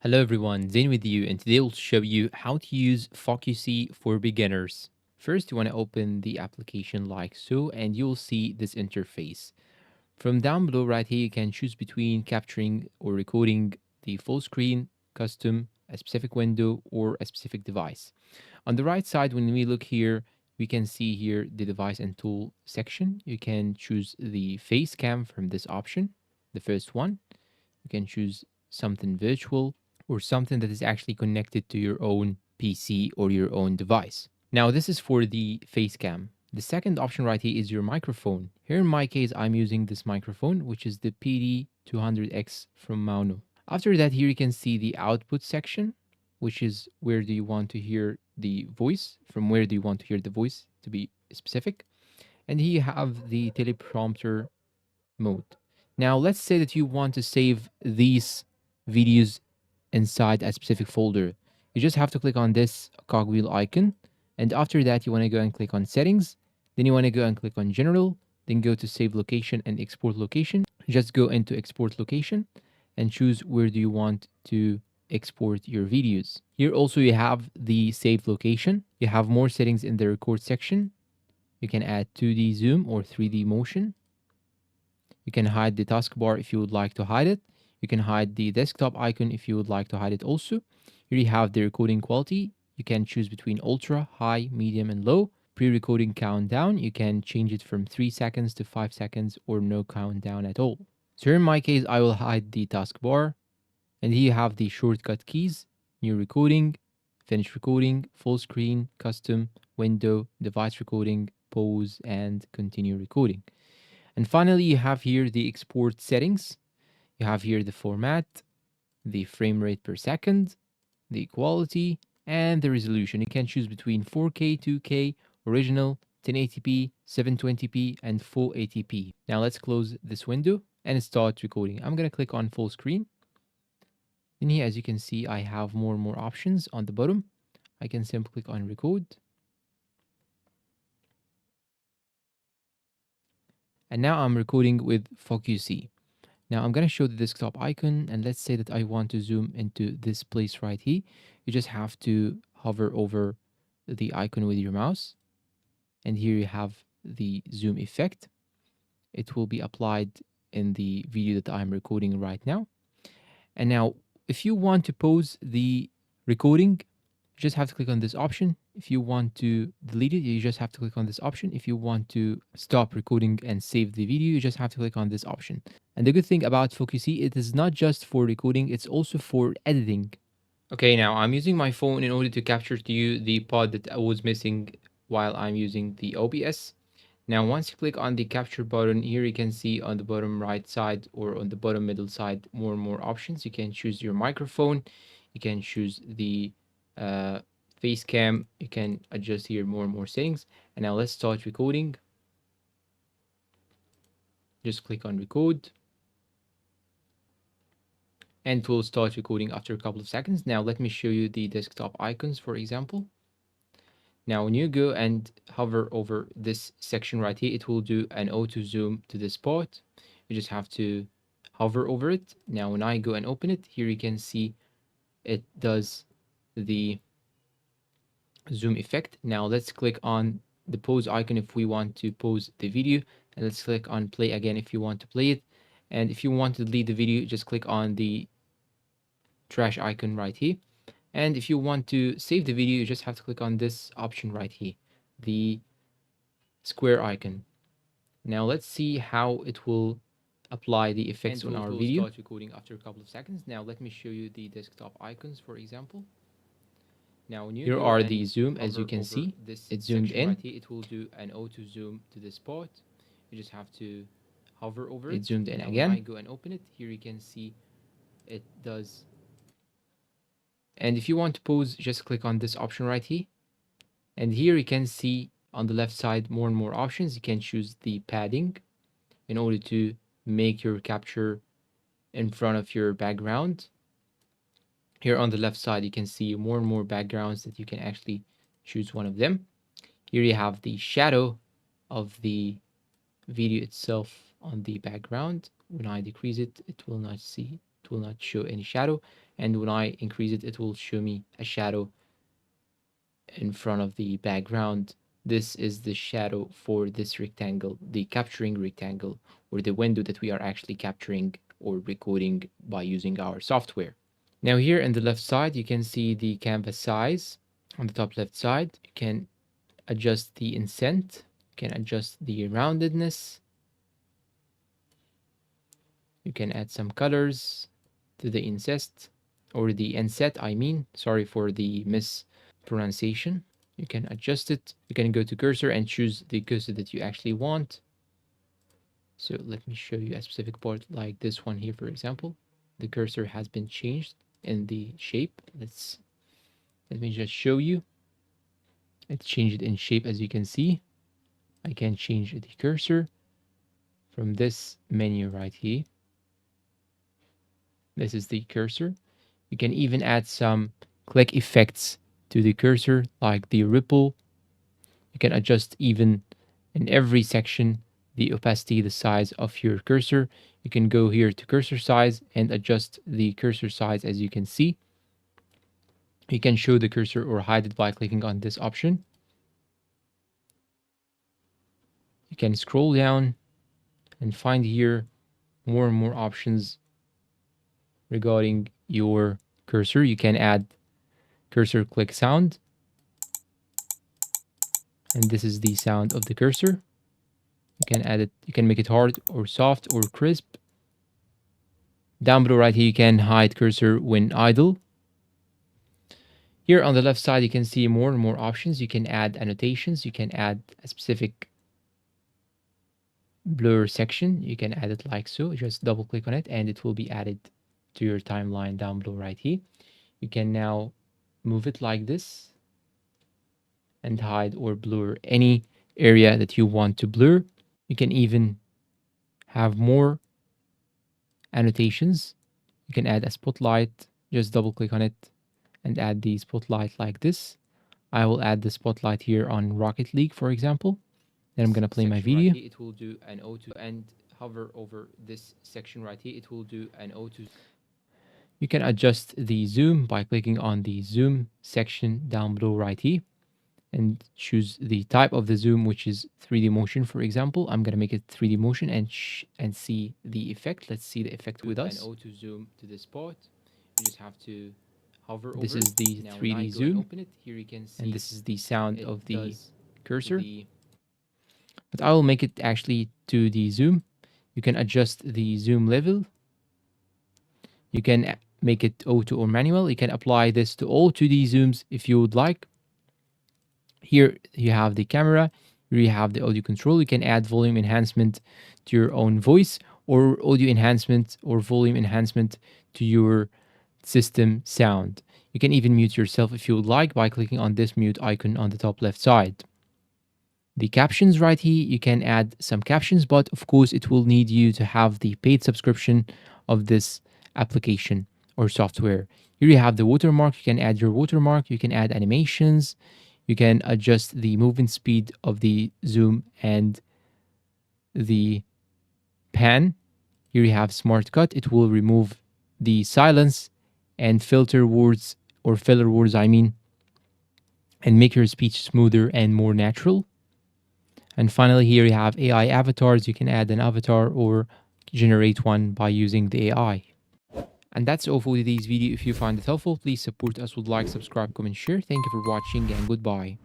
Hello everyone, Zain with you, and today we'll show you how to use Focusee for beginners. First, you want to open the application like so, and you'll see this interface. From down below right here, you can choose between capturing or recording the full screen, custom, a specific window, or a specific device. On the right side, when we look here, we can see here the device and tool section. You can choose the face cam from this option, the first one. You can choose something virtual or something that is actually connected to your own PC or your own device. Now, this is for the face cam. The second option right here is your microphone. Here in my case, I'm using this microphone, which is the PD200X from Mauno. After that, here you can see the output section, which is where do you want to hear the voice, from where do you want to hear the voice to be specific. And here you have the teleprompter mode. Now, let's say that you want to save these videos inside a specific folder. You just have to click on this cogwheel icon. And after that, you want to go and click on settings. Then you want to go and click on general. Then go to save location and export location. Just go into export location and choose where do you want to export your videos. Here also you have the save location. You have more settings in the record section. You can add 2D zoom or 3D motion. You can hide the taskbar if you would like to hide it. You can hide the desktop icon if you would like to hide it also. Here you have the recording quality. You can choose between ultra, high, medium, and low. Pre-recording countdown, you can change it from 3 seconds to 5 seconds or no countdown at all. So here in my case, I will hide the taskbar. And here you have the shortcut keys, new recording, finish recording, full screen, custom, window, device recording, pause, and continue recording. And finally, you have here the export settings. You have here the format, the frame rate per second, the quality, and the resolution. You can choose between 4K, 2K, original, 1080p, 720p, and full 80p. Now let's close this window and start recording. I'm gonna click on full screen. And here, as you can see, I have more and more options on the bottom. I can simply click on record. And now I'm recording with Focusee. Now I'm going to show the desktop icon, and let's say that I want to zoom into this place right here. You just have to hover over the icon with your mouse. And here you have the zoom effect. It will be applied in the video that I'm recording right now. And now, if you want to pause the recording, you just have to click on this option. If you want to delete it, you just have to click on this option. If you want to stop recording and save the video, you just have to click on this option. And the good thing about Focusee, it is not just for recording, it's also for editing. Okay, now I'm using my phone in order to capture to you the pod that I was missing while I'm using the OBS. Now, once you click on the capture button, here you can see on the bottom right side or on the bottom middle side, more and more options. You can choose your microphone. You can choose the face cam. You can adjust here more and more settings. And now let's start recording. Just click on record. And it will start recording after a couple of seconds. Now let me show you the desktop icons, for example. Now, when you go and hover over this section right here, it will do an auto zoom to this part. You just have to hover over it. Now, when I go and open it, here you can see it does the zoom effect. Now, let's click on the pause icon if we want to pause the video. And let's click on play again if you want to play it. And if you want to delete the video, just click on the trash icon right here. And if you want to save the video, you just have to click on this option right here, the square icon. Now let's see how it will apply the effects on our video. Start recording after a couple of seconds. Now let me show you the desktop icons, for example. Now here are the zoom, as you can see, it zoomed in. Right here, it will do an auto zoom to this part. You just have to hover over it. It zoomed in again. When I go and open it, here you can see it does. And if you want to pause, just click on this option right here. And here you can see on the left side more and more options. You can choose the padding in order to make your capture in front of your background. Here on the left side, you can see more and more backgrounds that you can actually choose one of them. Here you have the shadow of the video itself on the background. When I decrease it, it will not see. It it will not show any shadow. And when I increase it, it will show me a shadow in front of the background. This is the shadow for this rectangle, the capturing rectangle, or the window that we are actually capturing or recording by using our software. Now here in the left side, you can see the canvas size. On the top left side, you can adjust the incent, you can adjust the roundedness, you can add some colors to the incest, or the inset, I mean, sorry for the mispronunciation. You can adjust it. You can go to cursor and choose the cursor that you actually want. So let me show you a specific part like this one here, for example. The cursor has been changed in the shape. Let me just show you. It's changed in shape, as you can see. I can change the cursor from this menu right here. This is the cursor. You can even add some click effects to the cursor, like the ripple. You can adjust even in every section the opacity, the size of your cursor. You can go here to cursor size and adjust the cursor size, as you can see. You can show the cursor or hide it by clicking on this option. You can scroll down and find here more and more options regarding your cursor. You can add cursor click sound, and this is the sound of the cursor. You can add it, you can make it hard or soft or crisp. Down below right here, you can hide cursor when idle. Here on the left side, you can see more and more options. You can add annotations. You can add a specific blur section. You can add it like so. Just double click on it and it will be added to your timeline down below right here. You can now move it like this and hide or blur any area that you want to blur. You can even have more annotations. You can add a spotlight. Just double click on it and add the spotlight like this. I will add the spotlight here on Rocket League, for example. Then I'm going to play my video. Right here, it will do an auto, and hover over this section right here. It will do an auto. You can adjust the zoom by clicking on the zoom section down below right here and choose the type of the zoom, which is 3D motion, for example. I'm going to make it 3D motion and see the effect. Let's see the effect with us. An auto zoom to this part. You just have to hover over. This is the 3D zoom. Open it. Here you can see, and this is the sound of the cursor. But I will make it actually to the zoom. You can adjust the zoom level. You can make it auto or manual. You can apply this to all 2D zooms if you would like. Here you have the camera. Here you have the audio control. You can add volume enhancement to your own voice, or audio enhancement or volume enhancement to your system sound. You can even mute yourself if you would like by clicking on this mute icon on the top left side. The captions right here, you can add some captions, but of course it will need you to have the paid subscription of this application or software. Here you have the watermark. You can add your watermark. You can add animations. You can adjust the movement speed of the zoom and the pan. Here you have smart cut. It will remove the silence and filter words, or filler words, I mean, and make your speech smoother and more natural. And finally, here you have AI avatars. You can add an avatar or generate one by using the AI. And that's all for today's video. If you find it helpful, please support us with like, subscribe, comment, share. Thank you for watching, and goodbye.